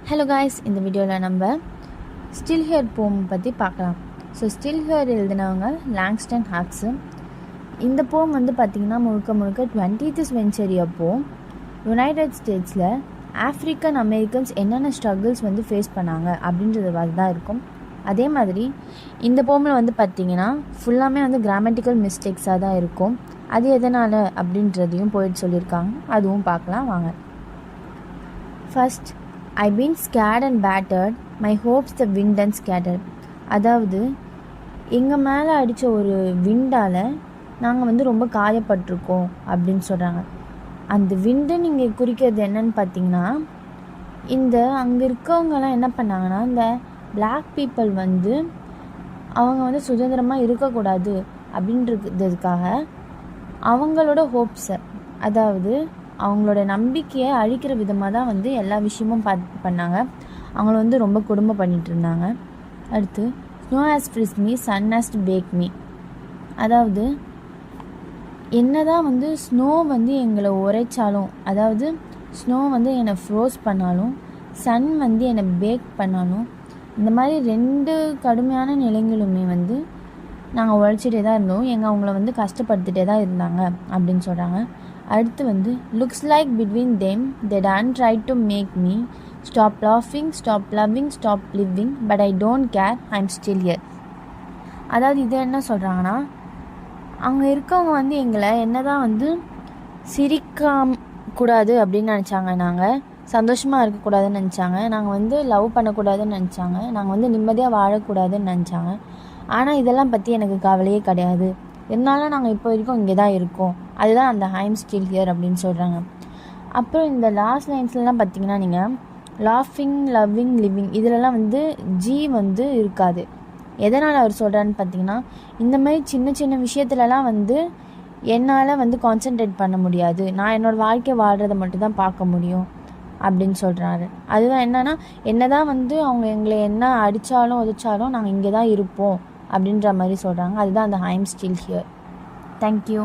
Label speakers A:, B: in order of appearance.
A: Hello guys, இந்த வீடியோவில் நம்ம ஸ்டில் ஹியர் போம் பற்றி பார்க்கலாம். ஸோ ஸ்டில் ஹியர் எழுதினவங்க லாங்ஸ்டன் ஹாக்ஸு. இந்த போம் வந்து பார்த்திங்கன்னா முழுக்க 20th செஞ்சுரி அப்போது யுனைடெட் ஸ்டேட்ஸில் ஆஃப்ரிக்கன் அமெரிக்கன்ஸ் என்னென்ன ஸ்ட்ரகிள்ஸ் வந்து ஃபேஸ் பண்ணாங்க அப்படின்றது தான் இருக்கும். அதே மாதிரி இந்த போமில் வந்து பார்த்திங்கன்னா ஃபுல்லாமே வந்து கிராமட்டிக்கல் மிஸ்டேக்ஸாக தான் இருக்கும். அது எதனால் அப்படின்றதையும் போயிட்டு சொல்லியிருக்காங்க, அதுவும் பார்க்கலாம் வாங்க. First, I've been scared and battered, my hopes the wind and scattered. அதாவது எங்கள் மேலே அடித்த ஒரு விண்டால் நாங்கள் வந்து ரொம்ப காயப்பட்டிருக்கோம் அப்படின்னு சொல்கிறாங்க. அந்த விண்டு நீங்கள் குறிக்கிறது என்னன்னு பார்த்தீங்கன்னா, இந்த அங்கே இருக்கவங்கலாம் என்ன பண்ணாங்கன்னா, இந்த பிளாக் பீப்புள் வந்து அவங்க வந்து சுதந்திரமாக இருக்கக்கூடாது அப்படின்றதுக்காக அவங்களோட ஹோப்ஸை, அதாவது அவங்களோட நம்பிக்கையை அழிக்கிற விதமாக தான் வந்து எல்லா விஷயமும் பண்ணாங்க. அவங்கள வந்து ரொம்ப கொடுமை பண்ணிகிட்டு இருந்தாங்க. அடுத்து, snow has freeze me, sun has to bake me. அதாவது என்ன தான் வந்து ஸ்னோ வந்து எங்களை உரைச்சாலும், அதாவது ஸ்னோ வந்து என்னை ஃப்ரோஸ் பண்ணாலும், சன் வந்து என்னை பேக் பண்ணாலும், இந்த மாதிரி 2 கடுமையான நிலைங்களுமே வந்து நாங்கள் உழைச்சிட்டே தான் இருந்தோம். அவங்கள வந்து கஷ்டப்படுத்திட்டே தான் இருந்தாங்க அப்படின்னு சொல்கிறாங்க. அடுத்து வந்து, looks like between them they done try to make me stop லாஃபிங், stop loving, stop living, but I don't care, I am still here. அதாவது இதை என்ன சொல்கிறாங்கன்னா, அங்கே இருக்கவங்க வந்து எங்களை என்ன தான் வந்து சிரிக்கக்கூடாது அப்படின்னு நினச்சாங்க, நாங்கள் சந்தோஷமாக இருக்கக்கூடாதுன்னு நினச்சாங்க, நாங்கள் வந்து லவ் பண்ணக்கூடாதுன்னு நினச்சாங்க, நாங்கள் வந்து நிம்மதியாக வாழக்கூடாதுன்னு நினச்சாங்க. ஆனால் இதெல்லாம் பற்றி எனக்கு கவலையே கிடையாது, இருந்தாலும் நாங்கள் இப்போ வரைக்கும் இங்கே தான் இருக்கோம், அதுதான் அந்த ஐ எம் ஸ்டில் ஹியர் அப்படின்னு சொல்கிறாங்க. அப்புறம் இந்த லாஸ்ட் லைன்ஸ்லாம் பார்த்தீங்கன்னா, நீங்கள் லாஃபிங், லவ்விங், லிவிங் இதிலலாம் வந்து ஜி வந்து இருக்காது. எதனால் அவர் சொல்கிறான்னு பார்த்தீங்கன்னா, இந்த மாதிரி சின்ன சின்ன விஷயத்துலலாம் வந்து என்னால் வந்து கான்சென்ட்ரேட் பண்ண முடியாது, நான் என்னோடய வாழ்க்கை வாழ்கிறத மட்டும்தான் பார்க்க முடியும் அப்படின்னு சொல்கிறாரு. அதுதான் என்னென்னா, என்ன தான் வந்து அவங்க எங்களை என்ன அடித்தாலும் உதைச்சாலும் நாங்கள் இங்கே தான் இருப்போம் அப்படின்ற மாதிரி சொல்கிறாங்க. அதுதான் அந்த ஐ எம் ஸ்டில் ஹியர். தேங்க்யூ.